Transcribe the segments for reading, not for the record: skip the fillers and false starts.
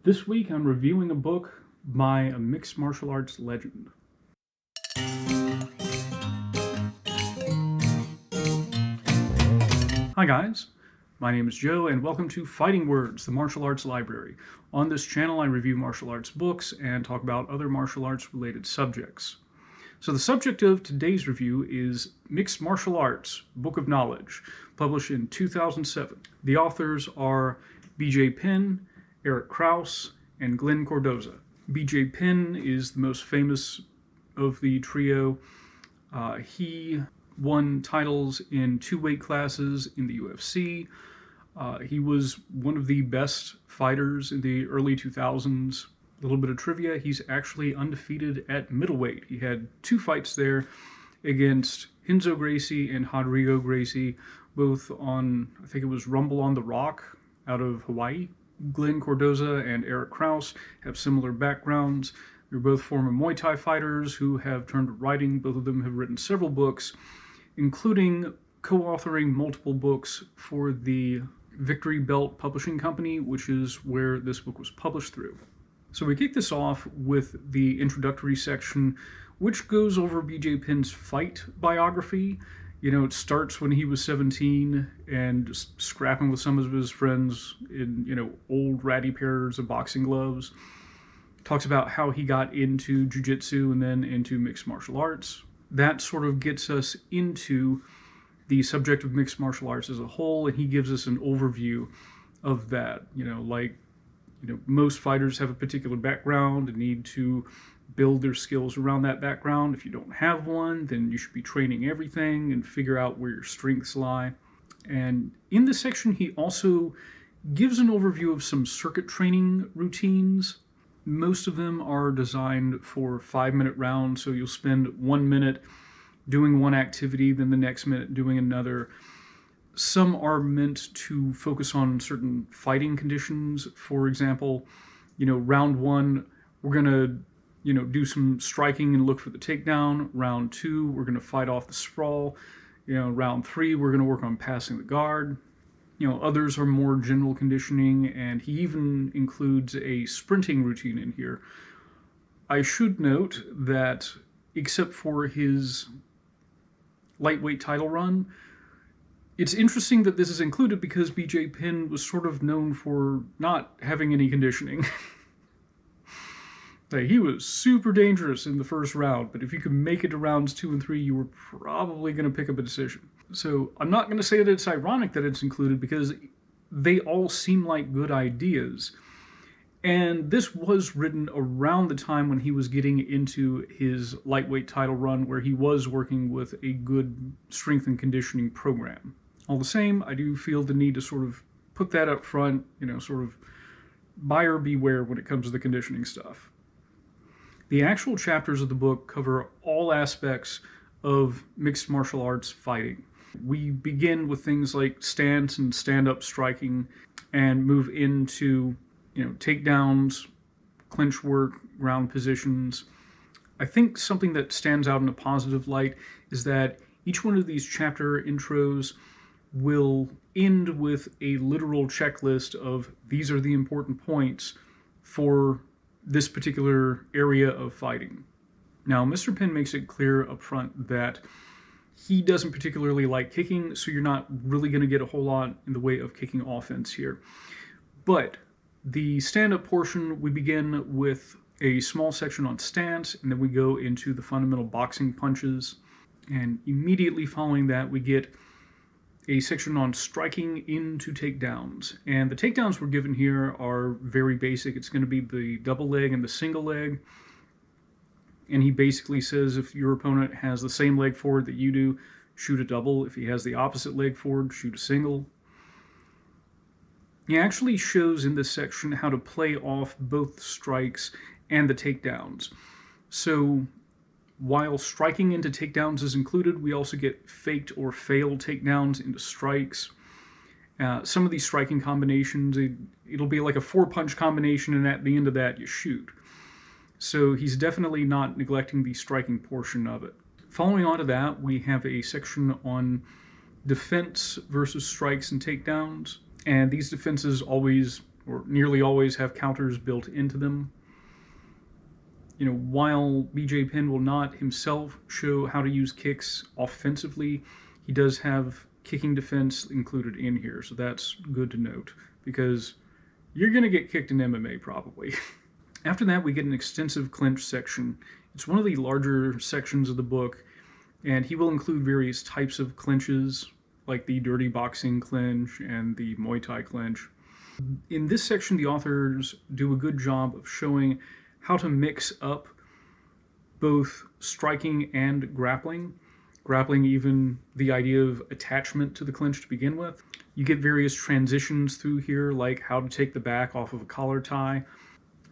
This week I'm reviewing a book by a mixed martial arts legend. Hi guys, my name is Joe and welcome to Fighting Words, the martial arts library. On this channel I review martial arts books and talk about other martial arts related subjects. So the subject of today's review is Mixed Martial Arts, Book of Knowledge, published in 2007. The authors are BJ Penn, Eric Krause, and Glenn Cordoza. BJ Penn is the most famous of the trio. He won titles in 2 weight classes in the UFC. He was one of the best fighters in the early 2000s. A little bit of trivia, he's actually undefeated at middleweight. He had 2 fights there against Renzo Gracie and Rodrigo Gracie, both on, I think it was Rumble on the Rock out of Hawaii. Glenn Cordoza and Eric Krause have similar backgrounds. They're both former Muay Thai fighters who have turned to writing. Both of them have written several books, including co-authoring multiple books for the Victory Belt Publishing Company, which is where this book was published through. So we kick this off with the introductory section, which goes over BJ Penn's fight biography. You know, it starts when he was 17 and just scrapping with some of his friends in, old ratty pairs of boxing gloves. Talks about how he got into jiu-jitsu and then into mixed martial arts. That sort of gets us into the subject of mixed martial arts as a whole, and he gives us an overview of that. Most fighters have a particular background and need to build their skills around that background. If you don't have one, then you should be training everything and figure out where your strengths lie. And in this section, he also gives an overview of some circuit training routines. Most of them are designed for 5-minute rounds, so you'll spend 1 minute doing one activity, then the next minute doing another. Some are meant to focus on certain fighting conditions. For example, round 1, we're going to do some striking and look for the takedown. Round 2, we're going to fight off the sprawl. Round 3, we're going to work on passing the guard. Others are more general conditioning, and he even includes a sprinting routine in here. I should note that except for his lightweight title run, it's interesting that this is included because BJ Penn was sort of known for not having any conditioning. He was super dangerous in the first round, but if you could make it to rounds 2 and 3, you were probably going to pick up a decision. So I'm not going to say that it's ironic that it's included because they all seem like good ideas. And this was written around the time when he was getting into his lightweight title run, where he was working with a good strength and conditioning program. All the same, I do feel the need to sort of put that up front, sort of buyer beware when it comes to the conditioning stuff. The actual chapters of the book cover all aspects of mixed martial arts fighting. We begin with things like stance and stand-up striking and move into, takedowns, clinch work, ground positions. I think something that stands out in a positive light is that each one of these chapter intros will end with a literal checklist of these are the important points for this particular area of fighting. Now, Mr. Penn makes it clear up front that he doesn't particularly like kicking, so you're not really going to get a whole lot in the way of kicking offense here. But the stand-up portion, we begin with a small section on stance, and then we go into the fundamental boxing punches. And immediately following that, we get a section on striking into takedowns. And the takedowns we're given here are very basic. It's going to be the double leg and the single leg. And he basically says if your opponent has the same leg forward that you do, shoot a double. If he has the opposite leg forward, shoot a single. He actually shows in this section how to play off both strikes and the takedowns. So while striking into takedowns is included, we also get faked or failed takedowns into strikes. Some of these striking combinations, it'll be like a 4-punch combination, and at the end of that, you shoot. So he's definitely not neglecting the striking portion of it. Following on to that, we have a section on defense versus strikes and takedowns. And these defenses always or nearly always have counters built into them. While BJ Penn will not himself show how to use kicks offensively, he does have kicking defense included in here, so that's good to note, because you're going to get kicked in MMA probably. After that, we get an extensive clinch section. It's one of the larger sections of the book, and he will include various types of clinches, like the dirty boxing clinch and the Muay Thai clinch. In this section, the authors do a good job of showing how to mix up both striking and grappling. Grappling, even the idea of attachment to the clinch to begin with. You get various transitions through here, like how to take the back off of a collar tie.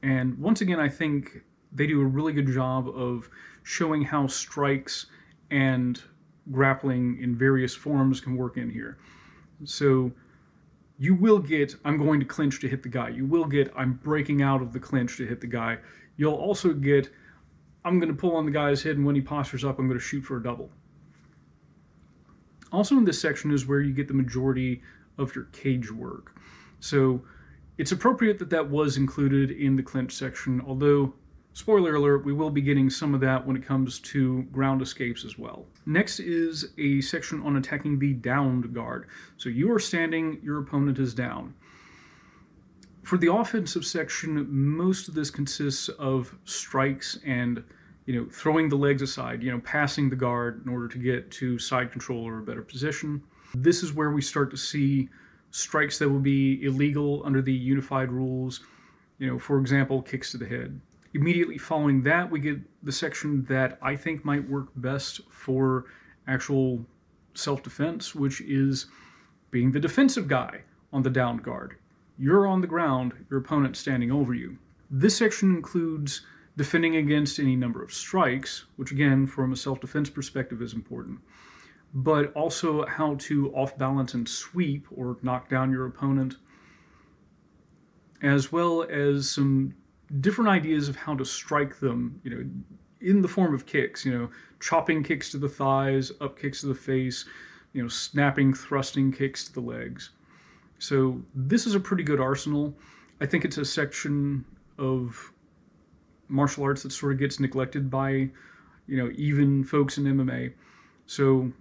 And once again, I think they do a really good job of showing how strikes and grappling in various forms can work in here. So you will get, I'm going to clinch to hit the guy. You will get, I'm breaking out of the clinch to hit the guy. You'll also get, I'm going to pull on the guy's head, and when he postures up, I'm going to shoot for a double. Also in this section is where you get the majority of your cage work. So it's appropriate that that was included in the clinch section, although, spoiler alert, we will be getting some of that when it comes to ground escapes as well. Next is a section on attacking the downed guard. So you are standing, your opponent is down. For the offensive section, most of this consists of strikes and throwing the legs aside, passing the guard in order to get to side control or a better position. This is where we start to see strikes that will be illegal under the unified rules, for example, kicks to the head. Immediately following that, we get the section that I think might work best for actual self-defense, which is being the defensive guy on the downed guard. You're on the ground, your opponent's standing over you. This section includes defending against any number of strikes, which again, from a self-defense perspective is important, but also how to off-balance and sweep or knock down your opponent, as well as some different ideas of how to strike them, in the form of kicks, chopping kicks to the thighs, up kicks to the face, snapping, thrusting kicks to the legs. So this is a pretty good arsenal. I think it's a section of martial arts that sort of gets neglected by, even folks in MMA. So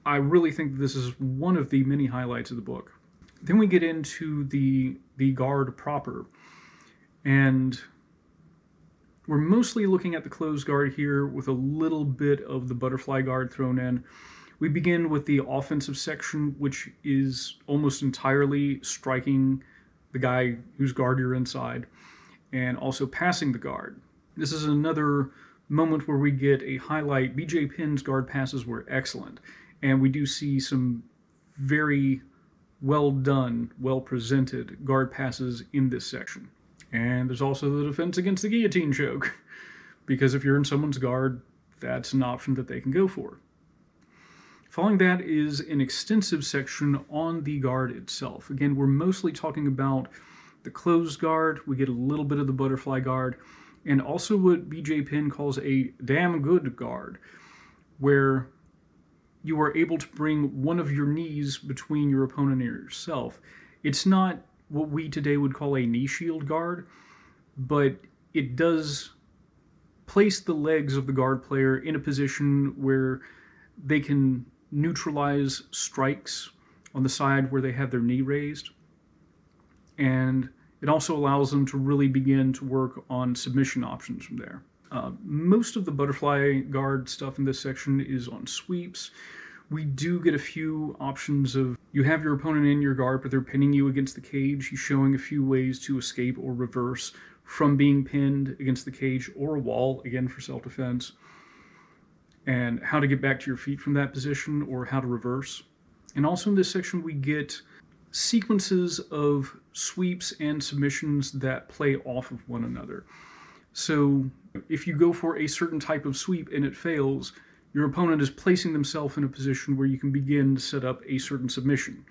I really think this is one of the many highlights of the book. Then we get into the guard proper. And we're mostly looking at the closed guard here with a little bit of the butterfly guard thrown in. We begin with the offensive section, which is almost entirely striking the guy whose guard you're inside, and also passing the guard. This is another moment where we get a highlight. BJ Penn's guard passes were excellent, and we do see some very well done, well presented guard passes in this section. And there's also the defense against the guillotine choke, because if you're in someone's guard, that's an option that they can go for. Following that is an extensive section on the guard itself. Again, we're mostly talking about the closed guard. We get a little bit of the butterfly guard, and also what BJ Penn calls a damn good guard, where you are able to bring one of your knees between your opponent and yourself. It's not what we today would call a knee shield guard, but it does place the legs of the guard player in a position where they can neutralize strikes on the side where they have their knee raised. And it also allows them to really begin to work on submission options from there. Most of the butterfly guard stuff in this section is on sweeps. We do get a few options of, you have your opponent in your guard, but they're pinning you against the cage. He's showing a few ways to escape or reverse from being pinned against the cage or a wall, again for self-defense, and how to get back to your feet from that position or how to reverse. And also in this section, we get sequences of sweeps and submissions that play off of one another. So if you go for a certain type of sweep and it fails, your opponent is placing themselves in a position where you can begin to set up a certain submission.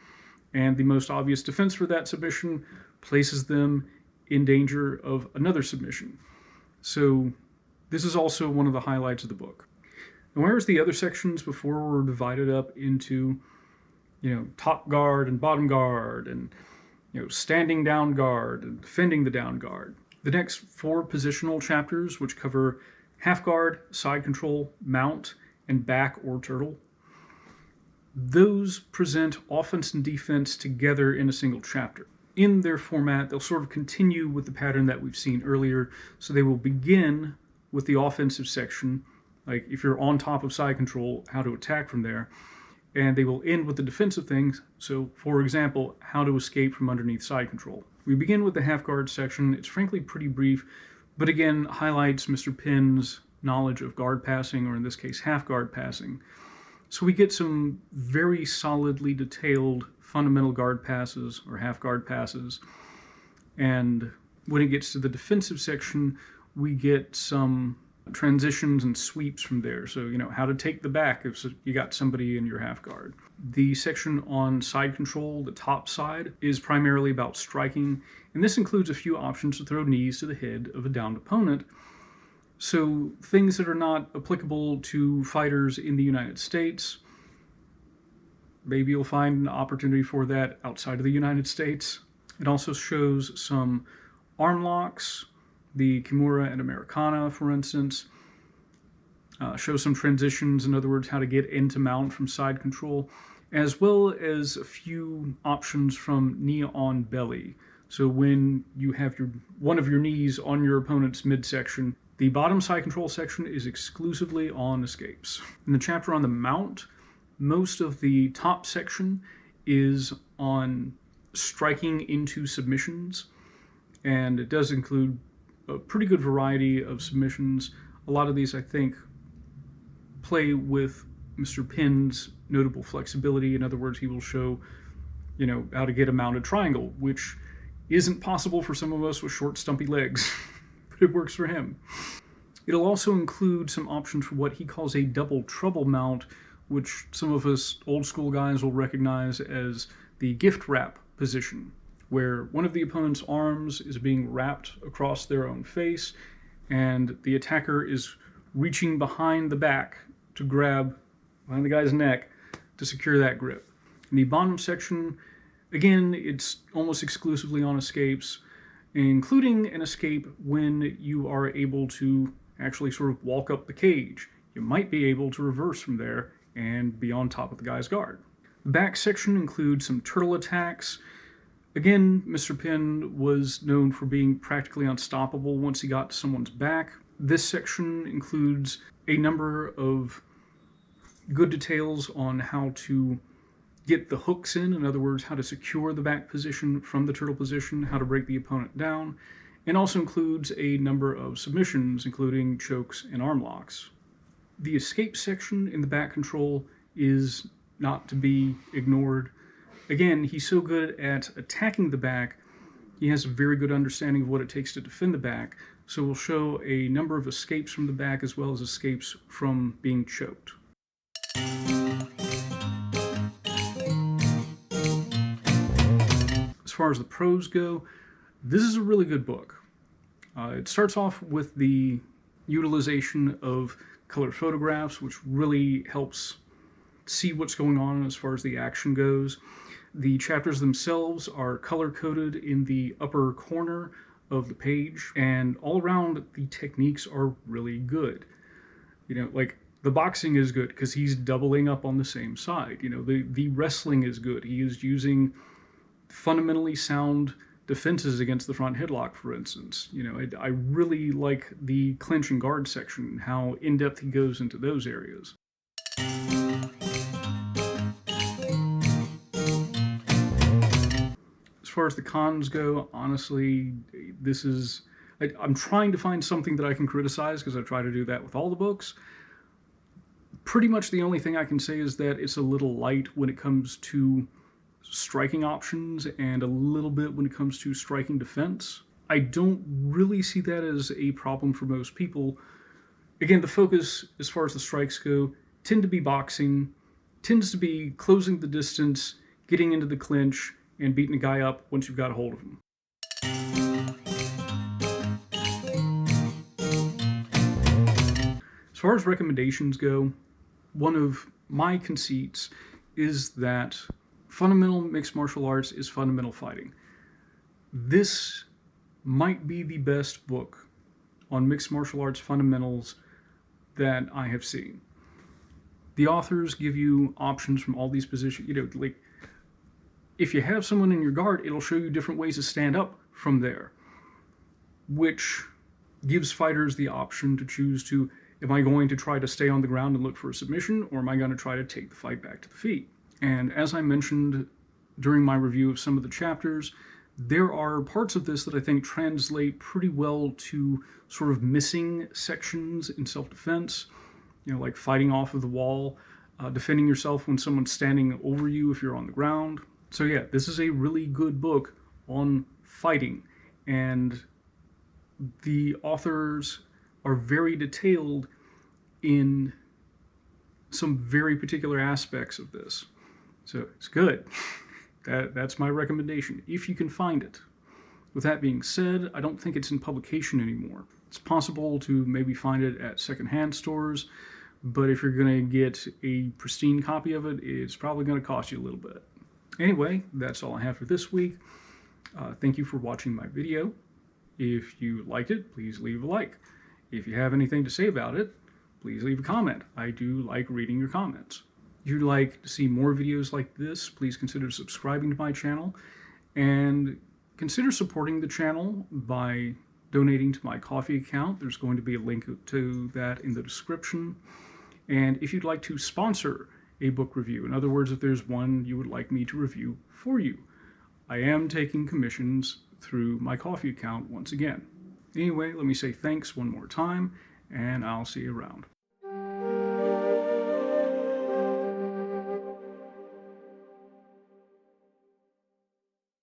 And the most obvious defense for that submission places them in danger of another submission. So this is also one of the highlights of the book. And whereas the other sections before were divided up into, top guard and bottom guard and, standing down guard and defending the down guard. The next 4 positional chapters, which cover half guard, side control, mount, and back or turtle, those present offense and defense together in a single chapter. In their format, they'll sort of continue with the pattern that we've seen earlier. So they will begin with the offensive section, like if you're on top of side control, how to attack from there. And they will end with the defensive things. So, for example, how to escape from underneath side control. We begin with the half guard section. It's frankly pretty brief, but again, highlights Mr. Penn's knowledge of guard passing, or in this case, half guard passing. So we get some very solidly detailed fundamental guard passes or half guard passes. And when it gets to the defensive section, we get some transitions and sweeps from there. So, how to take the back if you got somebody in your half guard. The section on side control, the top side, is primarily about striking. And this includes a few options to throw knees to the head of a downed opponent. So things that are not applicable to fighters in the United States, maybe you'll find an opportunity for that outside of the United States. It also shows some arm locks, the Kimura and Americana, for instance. Shows some transitions, in other words, how to get into mount from side control, as well as a few options from knee on belly. So when you have one of your knees on your opponent's midsection, the bottom side control section is exclusively on escapes. In the chapter on the mount, most of the top section is on striking into submissions, and it does include a pretty good variety of submissions. A lot of these, I think, play with Mr. Penn's notable flexibility. In other words, he will show, how to get a mounted triangle, which isn't possible for some of us with short, stumpy legs. It works for him. It'll also include some options for what he calls a double trouble mount, which some of us old school guys will recognize as the gift wrap position, where one of the opponent's arms is being wrapped across their own face, and the attacker is reaching behind the back to grab behind the guy's neck to secure that grip. In the bottom section, again, it's almost exclusively on escapes, including an escape when you are able to actually sort of walk up the cage. You might be able to reverse from there and be on top of the guy's guard. The back section includes some turtle attacks. Again, Mr. Penn was known for being practically unstoppable once he got to someone's back. This section includes a number of good details on how to get the hooks in other words, how to secure the back position from the turtle position, how to break the opponent down, and also includes a number of submissions, including chokes and arm locks. The escape section in the back control is not to be ignored. Again, he's so good at attacking the back, he has a very good understanding of what it takes to defend the back, so we'll show a number of escapes from the back as well as escapes from being choked. As far as the pros go, this is a really good book. It starts off with the utilization of color photographs, which really helps see what's going on as far as the action goes. The chapters themselves are color-coded in the upper corner of the page, and all around the techniques are really good. Like the boxing is good because he's doubling up on the same side. The wrestling is good. He is using fundamentally sound defenses against the front headlock, for instance. I really like the clinch and guard section, how in-depth he goes into those areas. As far as the cons go, honestly, I'm trying to find something that I can criticize because I try to do that with all the books. Pretty much the only thing I can say is that it's a little light when it comes to striking options and a little bit when it comes to striking defense. I don't really see that as a problem for most people. Again, the focus as far as the strikes go tends to be closing the distance, getting into the clinch, and beating a guy up once you've got a hold of him. As far as recommendations go, one of my conceits is that fundamental mixed martial arts is fundamental fighting. This might be the best book on mixed martial arts fundamentals that I have seen. The authors give you options from all these positions. Like if you have someone in your guard, it'll show you different ways to stand up from there, which gives fighters the option to choose to, am I going to try to stay on the ground and look for a submission, or am I going to try to take the fight back to the feet? And as I mentioned during my review of some of the chapters, there are parts of this that I think translate pretty well to sort of missing sections in self-defense, like fighting off of the wall, defending yourself when someone's standing over you if you're on the ground. So yeah, this is a really good book on fighting, and the authors are very detailed in some very particular aspects of this. So it's good. That's my recommendation, if you can find it. With that being said, I don't think it's in publication anymore. It's possible to maybe find it at secondhand stores, but if you're going to get a pristine copy of it, it's probably going to cost you a little bit. Anyway, that's all I have for this week. Thank you for watching my video. If you liked it, please leave a like. If you have anything to say about it, please leave a comment. I do like reading your comments. If you'd like to see more videos like this, please consider subscribing to my channel, and consider supporting the channel by donating to my Ko-fi account. There's going to be a link to that in the description. And if you'd like to sponsor a book review, in other words, if there's one you would like me to review for you, I am taking commissions through my Ko-fi account once again. Anyway, let me say thanks one more time, and I'll see you around.